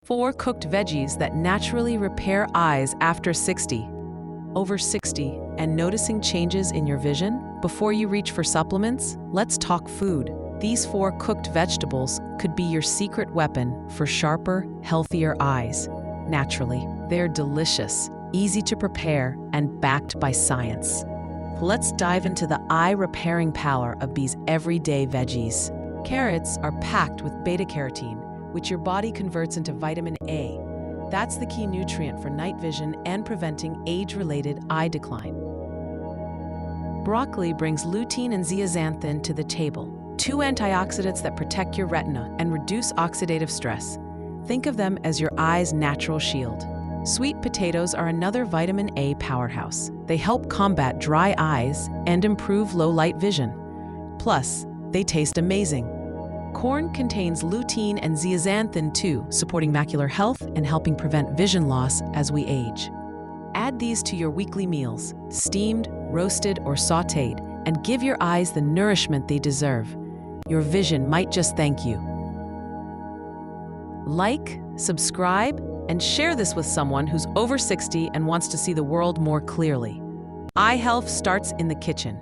4 cooked veggies that naturally repair eyes after 60. Over 60 and noticing changes in your vision? Before you reach for supplements, let's talk food. These 4 cooked vegetables could be your secret weapon for sharper, healthier eyes. Naturally, they're delicious, easy to prepare, and backed by science. Let's dive into the eye-repairing power of these everyday veggies. Carrots are packed with beta-carotene, which your body converts into vitamin A. That's the key nutrient for night vision and preventing age-related eye decline. Broccoli brings lutein and zeaxanthin to the table, 2 antioxidants that protect your retina and reduce oxidative stress. Think of them as your eye's natural shield. Sweet potatoes are another vitamin A powerhouse. They help combat dry eyes and improve low-light vision. Plus, they taste amazing. Corn contains lutein and zeaxanthin too, supporting macular health and helping prevent vision loss as we age. Add these to your weekly meals, steamed, roasted, or sautéed, and give your eyes the nourishment they deserve. Your vision might just thank you. Like, subscribe, and share this with someone who's over 60 and wants to see the world more clearly. Eye health starts in the kitchen.